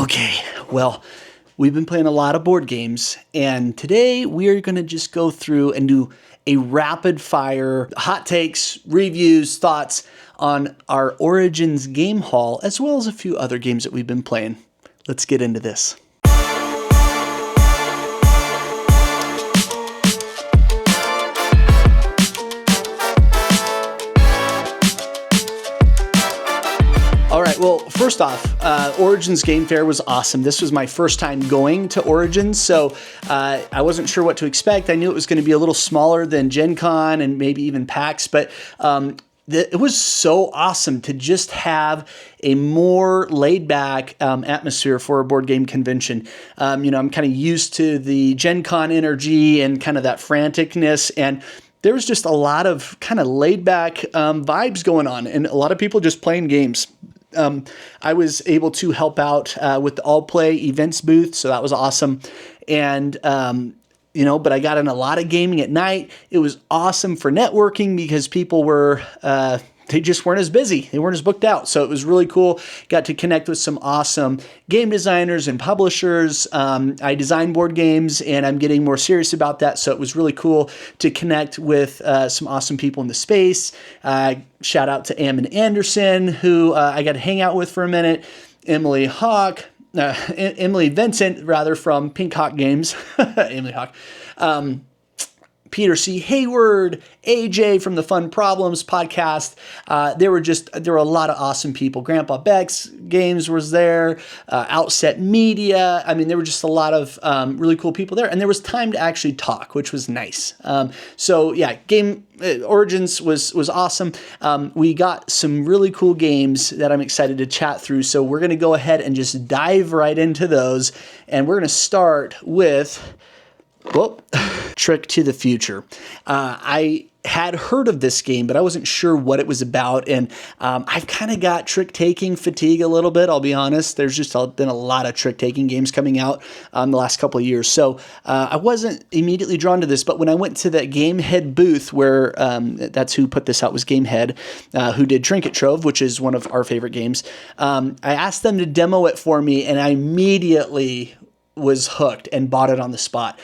Okay, well, we've been playing a lot of board games, and today we are going to just go through and do a rapid fire hot takes, reviews, thoughts on our Origins game haul, as well as a few other games that we've been playing. Let's get into this. All right, well, first off, Origins Game Fair was awesome. This was my first time going to Origins, so I wasn't sure what to expect. I knew it was going to be a little smaller than Gen Con and maybe even PAX, but it was so awesome to just have a more laid-back atmosphere for a board game convention. I'm kind of used to the Gen Con energy and kind of that franticness, and there was just a lot of kind of laid-back vibes going on, and a lot of people just playing games. I was able to help out with the All Play events booth, so that was awesome. And, but I got in a lot of gaming at night. It was awesome for networking because people were, they just weren't as busy. They weren't as booked out. So it was really cool. Got to connect with some awesome game designers and publishers. I design board games and I'm getting more serious about that. So it was really cool to connect with some awesome people in the space. Shout out to Ammon Anderson, who I got to hang out with for a minute. Emily Vincent, rather, from Pink Hawk Games. Emily Hawk. Peter C. Hayward, AJ from the Fun Problems podcast. There were a lot of awesome people. Grandpa Beck's Games was there, Outset Media. I mean, there were just a lot of really cool people there, and there was time to actually talk, which was nice. Origins was awesome. We got some really cool games that I'm excited to chat through, so we're going to go ahead and just dive right into those, and we're going to start with Trick to the Future. I had heard of this game, but I wasn't sure what it was about, and I've kind of got trick-taking fatigue a little bit, I'll be honest. There's just been a lot of trick-taking games coming out the last couple of years, so I wasn't immediately drawn to this, but when I went to that Gamehead booth, where that's who put this out, was Gamehead, who did Trinket Trove, which is one of our favorite games. I asked them to demo it for me, and I immediately was hooked and bought it on the spot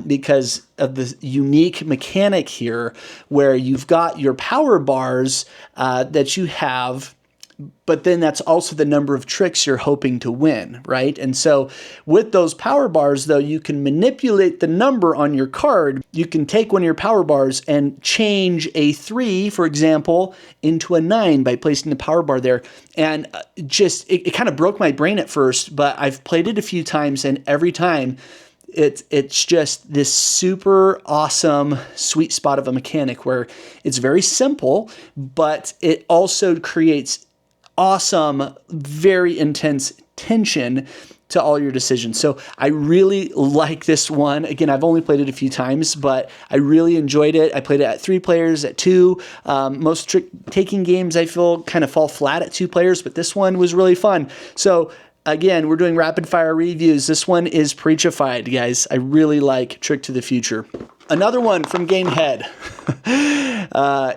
because of the unique mechanic here where you've got your power bars that you have, but then that's also the number of tricks you're hoping to win, right? And so with those power bars, though, you can manipulate the number on your card. You can take one of your power bars and change a 3, for example, into a 9 by placing the power bar there. And it kind of broke my brain at first, but I've played it a few times, and every time it's just this super awesome sweet spot of a mechanic where it's very simple, but it also creates awesome, very intense tension to all your decisions. So I really like this one. Again, I've only played it a few times, but I really enjoyed it. I played it at 3 players, at 2. Most trick-taking games I feel kind of fall flat at 2 players, but this one was really fun. So again, we're doing rapid fire reviews. This one is Preachified, guys. I really like Trick to the Future. Another one from Gamehead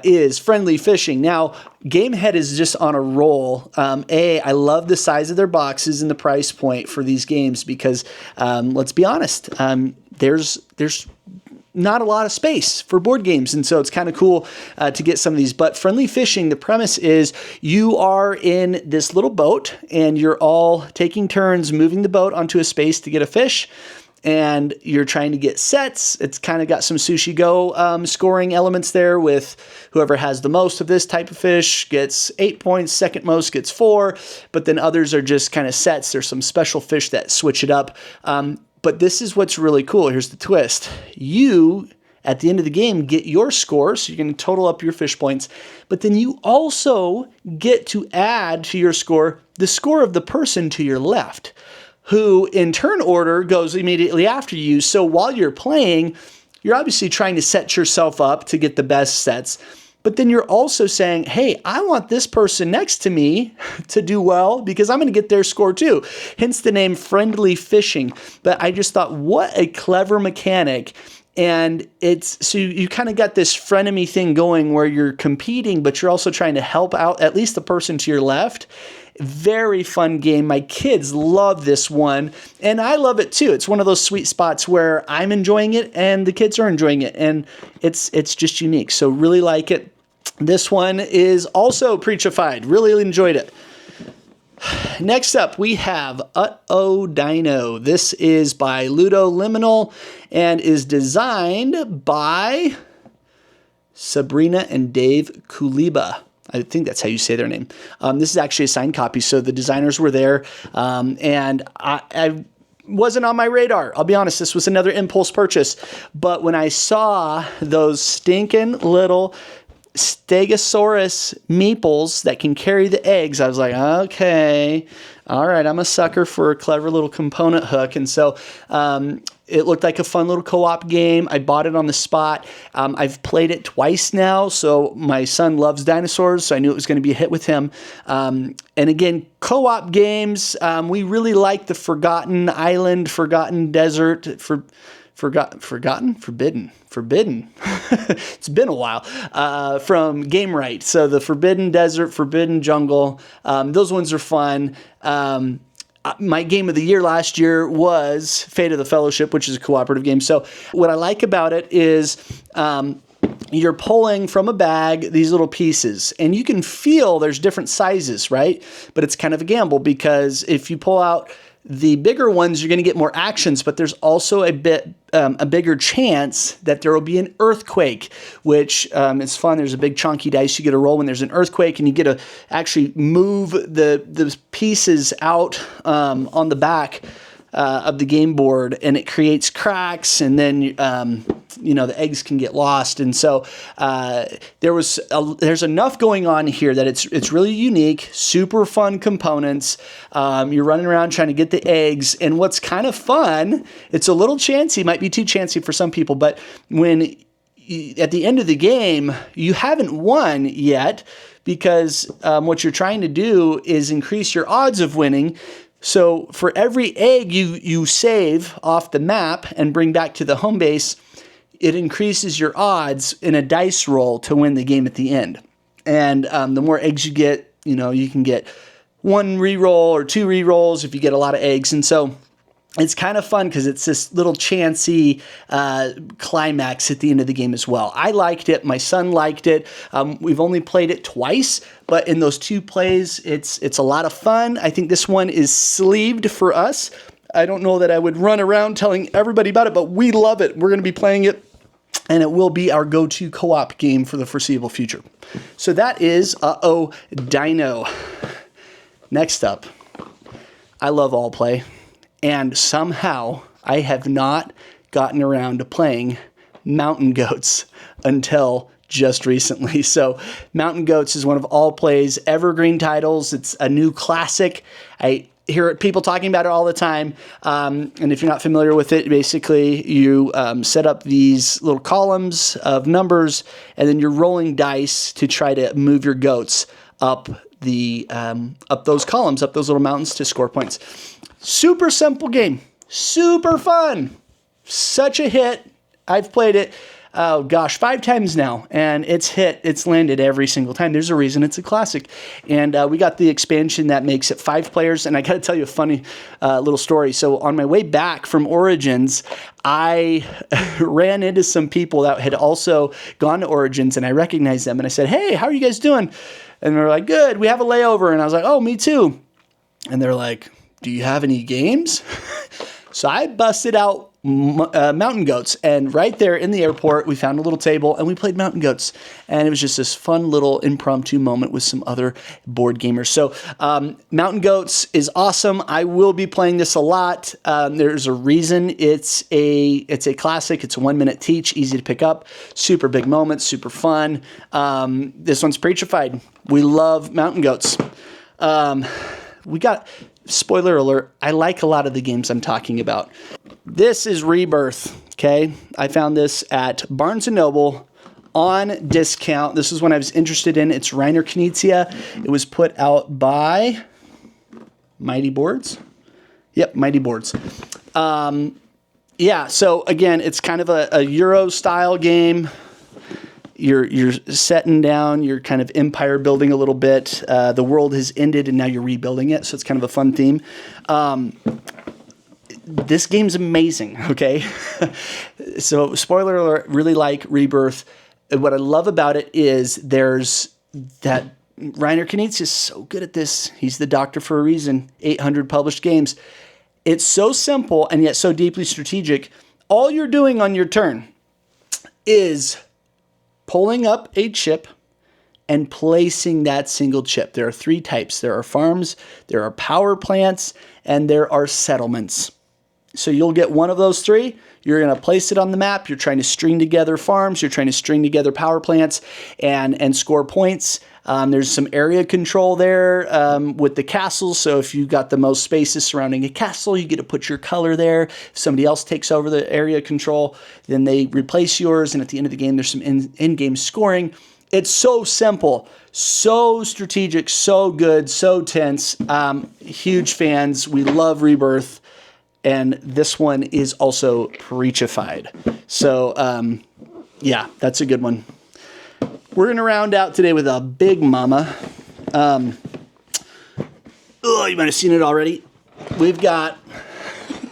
is Friendly Fishing. Now, Gamehead is just on a roll. I love the size of their boxes and the price point for these games because, let's be honest, there's not a lot of space for board games, and so it's kind of cool to get some of these. But Friendly Fishing, the premise is you are in this little boat, and you're all taking turns moving the boat onto a space to get a fish, and you're trying to get sets. It's kind of got some Sushi Go scoring elements there with whoever has the most of this type of fish gets 8 points, second most gets 4, but then others are just kind of sets. There's some special fish that switch it up. But this is what's really cool. Here's the twist. You, at the end of the game, get your score, so you can total up your fish points, but then you also get to add to your score the score of the person to your left, who in turn order goes immediately after you. So while you're playing, you're obviously trying to set yourself up to get the best sets, but then you're also saying, hey, I want this person next to me to do well because I'm going to get their score too. Hence the name Friendly Fishing. But I just thought, what a clever mechanic. And so you kind of got this frenemy thing going where you're competing, but you're also trying to help out at least the person to your left. Very fun game. My kids love this one, and I love it too. It's one of those sweet spots where I'm enjoying it and the kids are enjoying it, and it's just unique. So really like it. This one is also Preachified. Really enjoyed it. Next up, we have Uh-Oh Dino. This is by Ludo Liminal and is designed by Sabrina and Dave Kuliba. I think that's how you say their name. This is actually a signed copy, so the designers were there, and I wasn't on my radar. I'll be honest, this was another impulse purchase, but when I saw those stinking little Stegosaurus meeples that can carry the eggs, I was like, okay, all right, I'm a sucker for a clever little component hook. And so it looked like a fun little co-op game. I bought it on the spot. I've played it twice now, so my son loves dinosaurs, so I knew it was going to be a hit with him. And again, co-op games, we really like the Forgotten Island, Forgotten Desert, Forbidden. It's been a while, from Gamewright. So the Forbidden Desert, Forbidden Jungle, those ones are fun. My game of the year last year was Fate of the Fellowship, which is a cooperative game. So what I like about it is you're pulling from a bag these little pieces, and you can feel there's different sizes, right? But it's kind of a gamble, because if you pull out the bigger ones, you're going to get more actions, but there's also a bigger chance that there will be an earthquake, which is fun. There's a big chunky dice you get to roll when there's an earthquake, and you get to actually move the pieces out on the back of the game board, and it creates cracks, and then the eggs can get lost. And so there's enough going on here that it's really unique, super fun components. You're running around trying to get the eggs, and what's kind of fun, it's a little chancy, might be too chancy for some people, but when at the end of the game, you haven't won yet, because what you're trying to do is increase your odds of winning. So for every egg you save off the map and bring back to the home base, it increases your odds in a dice roll to win the game at the end. And the more eggs you get, you can get 1 reroll or 2 rerolls if you get a lot of eggs. And so it's kind of fun because it's this little chancy climax at the end of the game as well. I liked it. My son liked it. We've only played it twice, but in those 2 plays, it's a lot of fun. I think this one is sleeved for us. I don't know that I would run around telling everybody about it, but we love it. We're going to be playing it, and it will be our go-to co-op game for the foreseeable future. So that is Uh-Oh Dino. Next up, I love All Play. And somehow I have not gotten around to playing Mountain Goats until just recently. So Mountain Goats is one of All Play's evergreen titles. It's a new classic. I hear people talking about it all the time. And if you're not familiar with it, basically you set up these little columns of numbers, and then you're rolling dice to try to move your goats up those columns, up those little mountains to score points. Super simple game, super fun, such a hit. I've played it, 5 times now, and it's landed every single time. There's a reason it's a classic. And we got the expansion that makes it 5 players, and I got to tell you a funny little story. So on my way back from Origins, I ran into some people that had also gone to Origins, and I recognized them, and I said, "Hey, how are you guys doing?" And they're like, "Good, we have a layover." And I was like, "Oh, me too." And they're like, "Do you have any games?" So I busted out Mountain Goats, and right there in the airport, we found a little table, and we played Mountain Goats, and it was just this fun little impromptu moment with some other board gamers. So Mountain Goats is awesome. I will be playing this a lot. There's a reason it's a classic. It's a 1-minute teach, easy to pick up, super big moments, super fun. This one's Preachified. We love Mountain Goats. We got... Spoiler alert, I like a lot of the games I'm talking about. This is Rebirth, okay? I found this at Barnes & Noble on discount. This is one I was interested in. It's Reiner Knizia. It was put out by Mighty Boards. Yep, Mighty Boards. So again, it's kind of a Euro-style game. you're setting down, you're kind of empire building a little bit. The world has ended and now you're rebuilding it, so it's kind of a fun theme. This game's amazing, okay? So spoiler alert, really like Rebirth. What I love about it is there's that Reiner Knizia is so good at this. He's the doctor for a reason. 800 published games. It's so simple and yet so deeply strategic. All you're doing on your turn is pulling up a chip and placing that single chip. There are 3 types. There are farms, there are power plants, and there are settlements. So you'll get one of those 3. You're going to place it on the map. You're trying to string together farms. You're trying to string together power plants and score points. There's some area control there with the castles. So if you've got the most spaces surrounding a castle, you get to put your color there. If somebody else takes over the area control, then they replace yours. And at the end of the game, there's some in-game scoring. It's so simple, so strategic, so good, so tense. Huge fans. We love Rebirth. And this one is also Preachified. So, yeah, that's a good one. We're going to round out today with a big mama. You might have seen it already. We've got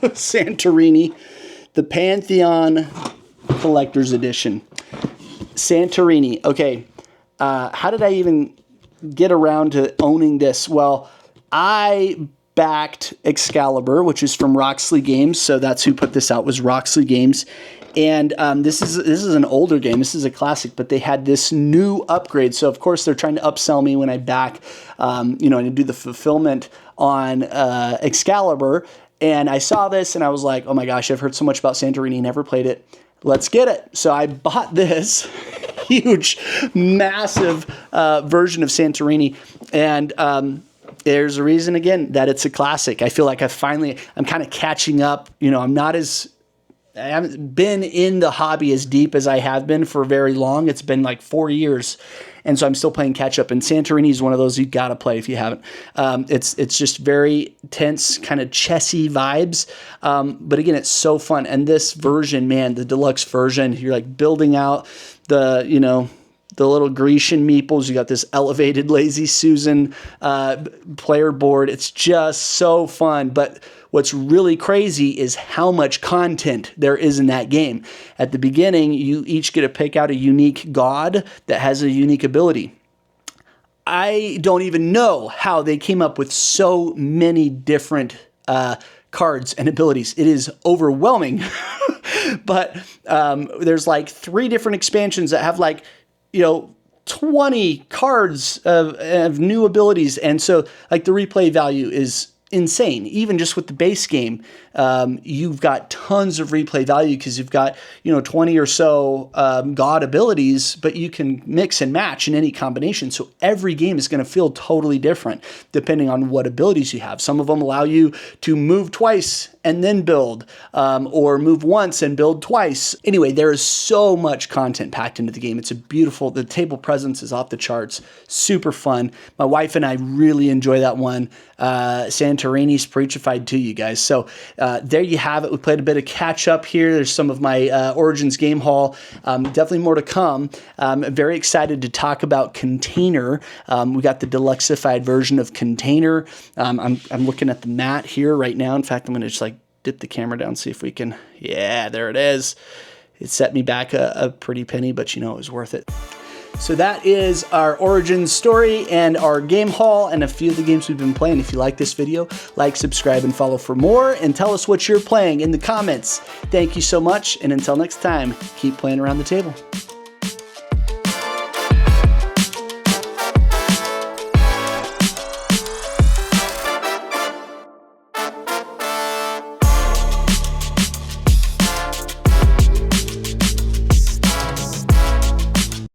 Santorini, the Pantheon Collector's Edition. Santorini. Okay, how did I even get around to owning this? Well, I backed Excalibur, which is from Roxley Games, so that's who put this out, was Roxley Games. And this is an older game. This is a classic, but they had this new upgrade. So of course they're trying to upsell me when I back, and do the fulfillment on Excalibur. And I saw this and I was like, oh my gosh, I've heard so much about Santorini, never played it. Let's get it. So I bought this huge, massive version of Santorini, and there's a reason, again, that it's a classic. I feel like I'm kind of catching up. I haven't been in the hobby as deep as I have been for very long. It's been like 4 years. And so I'm still playing catch up. And Santorini is one of those you got to play if you haven't. It's just very tense, kind of chessy vibes. But again, it's so fun. And this version, man, the deluxe version, you're like building out the little Grecian meeples. You got this elevated Lazy Susan player board. It's just so fun. But what's really crazy is how much content there is in that game. At the beginning, you each get to pick out a unique god that has a unique ability. I don't even know how they came up with so many different cards and abilities. It is overwhelming. But there's like 3 different expansions that have 20 cards of new abilities. And so like the replay value is insane. Even just with the base game, you've got tons of replay value because you've got, 20 or so god abilities, but you can mix and match in any combination. So every game is going to feel totally different depending on what abilities you have. Some of them allow you to move twice and then build, or move once and build twice. Anyway, there is so much content packed into the game. It's the table presence is off the charts, super fun. My wife and I really enjoy that one. Santorini's Preachified too, you guys. So there you have it. We played a bit of catch up here. There's some of my Origins game haul. Definitely more to come. I'm very excited to talk about Container. We got the deluxeified version of Container. I'm looking at the mat here right now. In fact, I'm going to just dip the camera down, see if we can. Yeah, there it is. It set me back a pretty penny, but it was worth it. So that is our Origins story and our game haul and a few of the games we've been playing. If you like this video, like, subscribe, and follow for more, and tell us what you're playing in the comments. Thank you so much, and until next time, keep playing around the table.